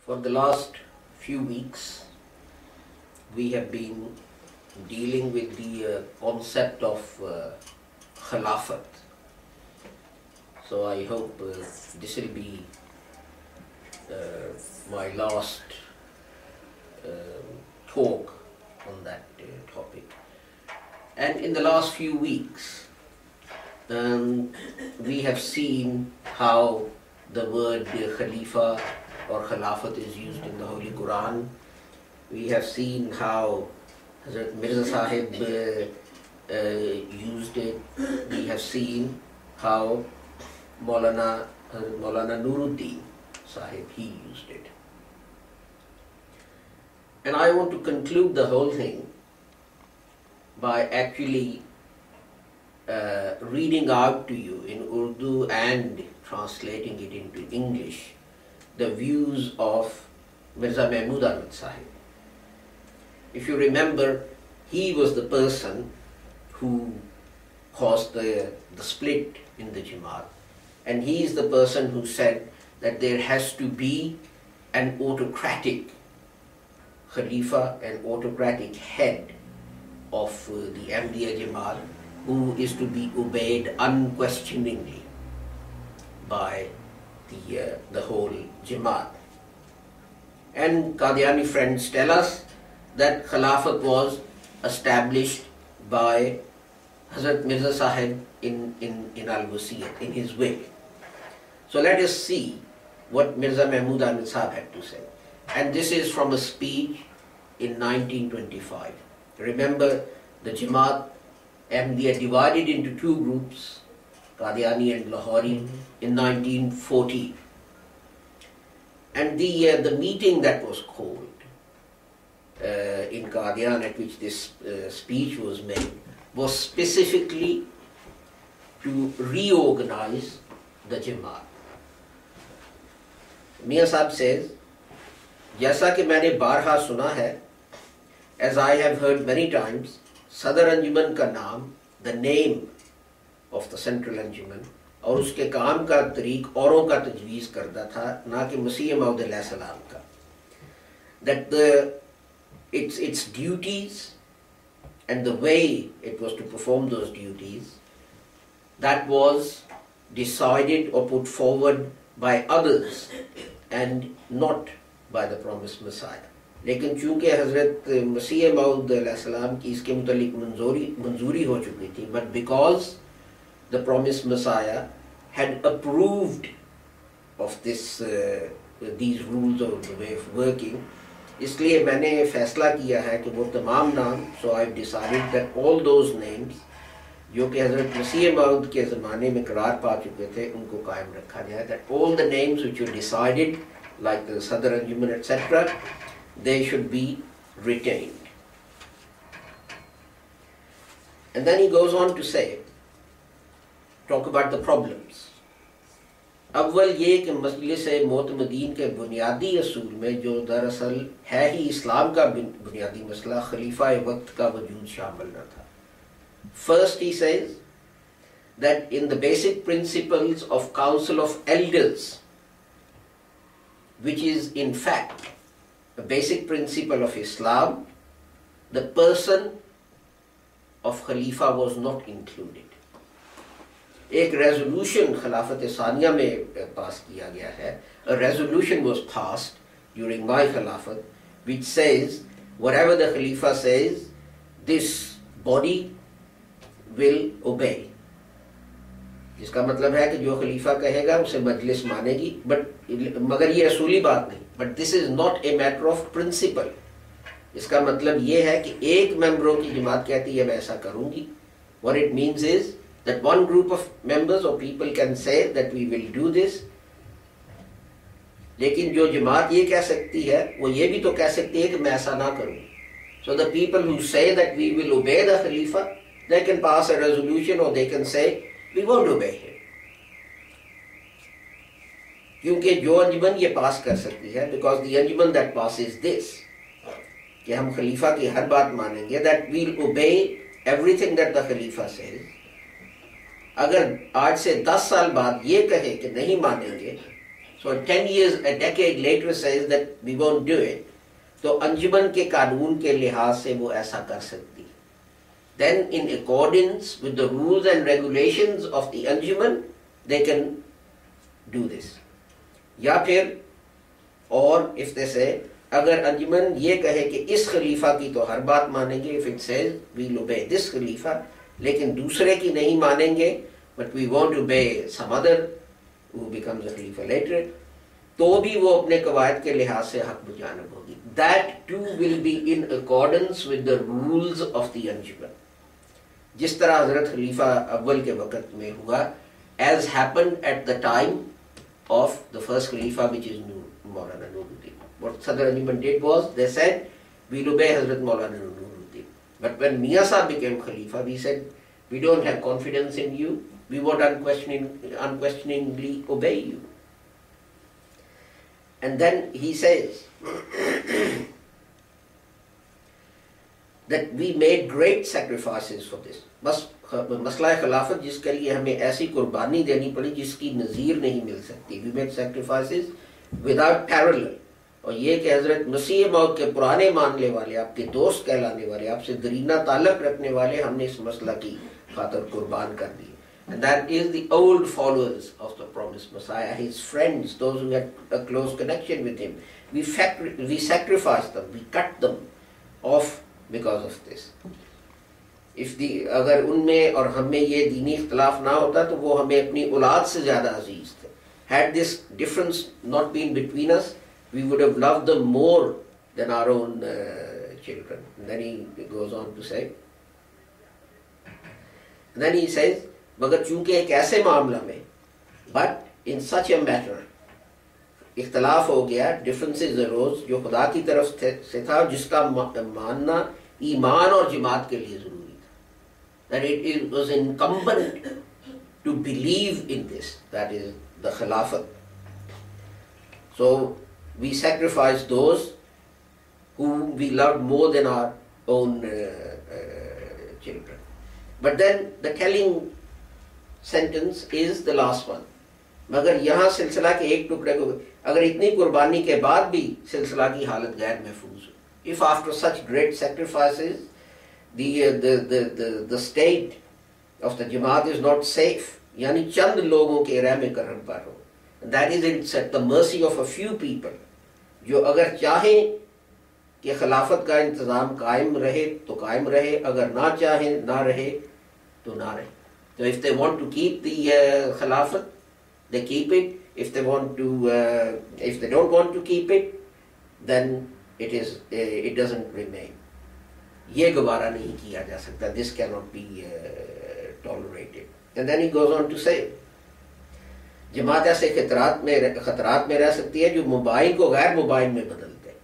For the last few weeks, we have been dealing with the concept of Khilafat. So I hope this will be my last talk on that topic. And in the last few weeks, we have seen how the word Khalifa or Khilafat is used in the Holy Quran. We have seen how Hazrat Mirza Sahib used it. We have seen how Maulana Nuruddin Sahib, he used it. And I want to conclude the whole thing by actually reading out to you in Urdu and translating it into English the views of Mirza Mahmood Ahmad Sahib. If you remember, he was the person who caused the split in the Jamaat, and he is the person who said that there has to be an autocratic Khalifa, an autocratic head of the Ahmadiyya Jamaat, who is to be obeyed unquestioningly by the whole Jamaat. And Qadiani friends tell us that Khilafat was established by Hazrat Mirza Sahib in Al-Wasiyat, in his will. So let us see what Mirza Mahmood Ahmad Sahib had to say. And this is from a speech in 1925. Remember, the Jamaat Ahmadiyya divided into two groups, Qadiani and Lahori, in 1940. And the meeting that was called in Qadian, at which this speech was made, was specifically to reorganize the Jamaat. Mia Sahib says, जैसा कि मैंने बारहा सुना है, as I have heard many times, Sadr Anjuman का नाम, the name of the Central Anjuman, और उसके काम का तरीक औरों का तजवीज़ करता था, ना कि मसीह मौद अलैहिस्सलाम का. That its duties and the way it was to perform those duties, that was decided or put forward by others and not by the promised Messiah. लेकिन चूँकि हज़रत मसीह मौद अलैहिस्सलाम की इसके मुतालिक मंजूरी हो चुकी थी, but because the promised Messiah had approved of these rules of the way of working, इसलिए मैंने फैसला किया है कि वो तमाम नाम, so I've decided that all those names जो कि हज़रत मसीह मौद के ज़माने में करार पा चुके थे, उनको कायम रखा जाए. That all the names which were decided, like the Sadr Anjuman, etc., they should be retained. And then he goes on to say, talk about the problems. अव्वल ये कि मजलिस मोतमदीन के बुनियादी असूल में जो दरअसल है ही इस्लाम का बुनियादी मसला, खलीफा वक्त का वजूद शामिल न था. First he says that in the basic principles of Council of Elders, which is in fact a basic principle of Islam, the person of Khalifa was not included. एक resolution खिलाफत सानिया में पास किया गया है. A resolution was passed during my Khilafat which says whatever the Khalifa says, this body will obey. जिसका मतलब है कि जो खलीफा कहेगा उसे मजलिस मानेगी, मगर ये असूली बात नहीं. But this is not a matter of principle. इसका मतलब ये है कि एक मेंबरों की जमात कहती है मैं ऐसा करूंगी. What it means is that one group of members or people can say that we will do this, लेकिन जो जमात ये कह सकती है वो ये भी तो कह सकती है कि मैं ऐसा ना करूं. So the people who say that we will obey the Khalifa, they can pass a resolution or they can say we won't obey him. क्योंकि जो अंजुमन ये पास कर सकती है, because the Anjuman that passes this, कि हम खलीफा की हर बात मानेंगे, that we'll obey everything that the Khalifa says. अगर आज से 10 साल बाद ये कहे कि नहीं मानेंगे, So 10 years, a decade later says that we won't do it. तो अंजुमन के कानून के लिहाज से वो ऐसा कर सकती है. Then in accordance with the rules and regulations of the Anjuman, they can do this. या फिर और if they say, अगर अंजुमन ये कहे कि इस खलीफा की तो हर बात मानेंगे, if it says we'll obey this खलीफा, लेकिन दूसरे की नहीं मानेंगे, but we won't obey some other who becomes a Khalifa later, तो भी वो अपने कवायद के लिहाज से हक बुजानब होगी. That too will be in accordance with the rules of the अंजुमन. जिस तरह हजरत खलीफा अव्वल के वक़्त में हुआ, as happened at the time of the first Khalifa, which is Maulana Nuruddin. What Sadr Anjuman did was, they said, we'll obey Hazrat Maulana Nuruddin. But when Mian Sahib became Khalifa, we said, we don't have confidence in you, we won't unquestioningly obey you. And then he says that we made great sacrifices for this. बस मसला खिलाफत जिसके लिए हमें ऐसी कुर्बानी देनी पड़ी जिसकी नज़ीर नहीं मिल सकती. We made sacrifices without parallel. और ये कि हज़रत मसीह मौद के पुराने मानने वाले, आपके दोस्त कहलाने वाले, आपसे दरीना ताल्लुक़ रखने वाले, हमने इस मसला की खातर कुर्बान कर दिए. And that is the old followers of the promised Messiah, his friends, those who had a close connection with him. We sacrificed them, we cut them off because of this. If the अगर उनमें और हमें ये दीनी इख्तिलाफ ना होता तो वो हमें अपनी औलाद से ज़्यादा अजीज थे. Had this difference not been between us, we would have loved them more than our own children. And then he goes on to say, and then he says, मगर चूंकि एक ऐसे मामला में, but in such a matter, इख्तिलाफ हो गया, differences arose, जो खुदा की तरफ से था, जिसका मानना ईमान और जमात के लिए ज़रूरी था. That it was incumbent to believe in this, that is the Khilafat. So we sacrificed those whom we loved more than our own children. But then the telling sentence is the last one. मगर यहाँ सिलसिला के एक टुकड़े को, अगर इतनी कुर्बानी के बाद भी सिलसिला की हालत गैर महफूज हो, if after such great sacrifices the state of the Jamaat is not safe, यानी चंद लोगों के रहम करम पर हो, that is it's at the mercy of a few people, जो अगर चाहें कि खिलाफत का इंतज़ाम कायम रहे तो कायम रहे, अगर ना चाहें ना रहे तो ना रहे. So if they want to keep the khilafat, they keep it. If they want to, if they don't want to keep it, then it doesn't remain. ये गवारा नहीं किया जा सकता. This cannot be tolerated. And then he goes on to say, जमात ऐसे खतरात में रह सकती है जो मुबाइन को गैर मुबाइन में बदलते हैं.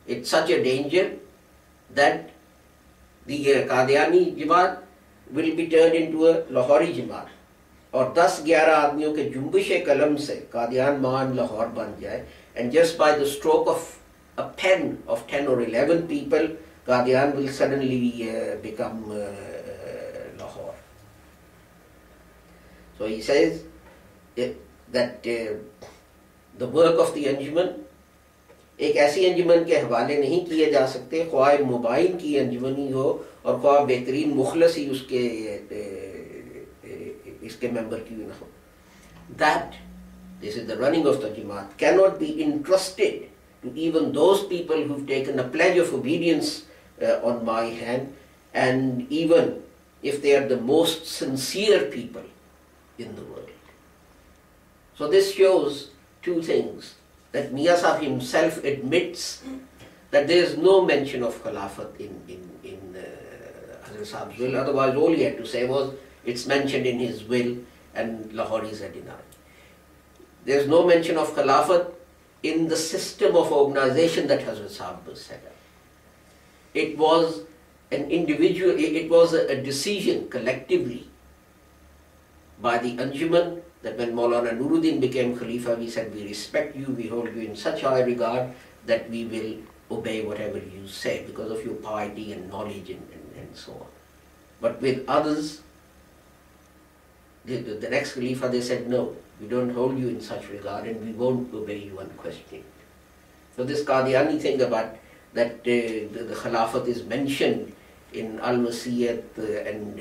It's such a danger that the Qadiani Jamaat will be turned into a Lahori जमात, और 10-11 आदमियों के जुम्बिश कलम से कादियान मान लाहौर बन जाए, and just by the stroke of a pen of 10 or 11 people, Qadian will suddenly become Lahore. So he says that the work of the अंजुमन एक ऐसी अंजुमन के हवाले नहीं किए जा सकते, ख्वाह मुबाइन की अंजुमनी हो और ख्वाह बेहतरीन मुखलस ही उसके इसके मेंबर क्यों ना हो. That, this is the running of the Jamaat, cannot be entrusted to even those people who've taken a pledge of obedience on my hand, and even if they are the most sincere people in the world. So this shows two things, that Mian Sahib himself admits that there is no mention of Khilafat in Hazrat Sahib's will, otherwise all he had to say was it's mentioned in his will and Lahoris are denied. There is no mention of Khilafat in the system of organization that Hazrat Sahib was set up. It was an individual, it was a decision collectively by the Anjuman that when Maulana Nuruddin became Khalifa, we said we respect you, we hold you in such high regard that we will obey whatever you say because of your piety and knowledge and so on. But with others, the next Khalifa, they said no, We don't hold you in such regard and we won't obey you unquestioning. So this Qadiani thing about that the Khilafat is mentioned in Al-Wasiyat and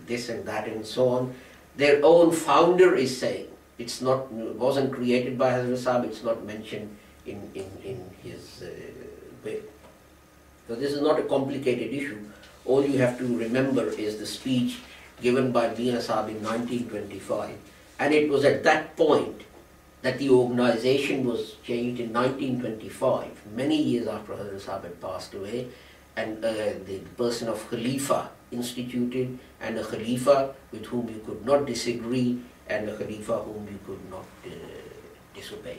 this and that and so on, their own founder is saying it's not, wasn't created by Hazrat Sahib, it's not mentioned in his will. So this is not a complicated issue. All you have to remember is the speech given by Mian Sahib in 1925, and it was at that point that the organization was changed in 1925, many years after Hazrat Sahib had passed away, and the person of Khalifa instituted, and a Khalifa with whom you could not disagree, and a Khalifa whom you could not disobey.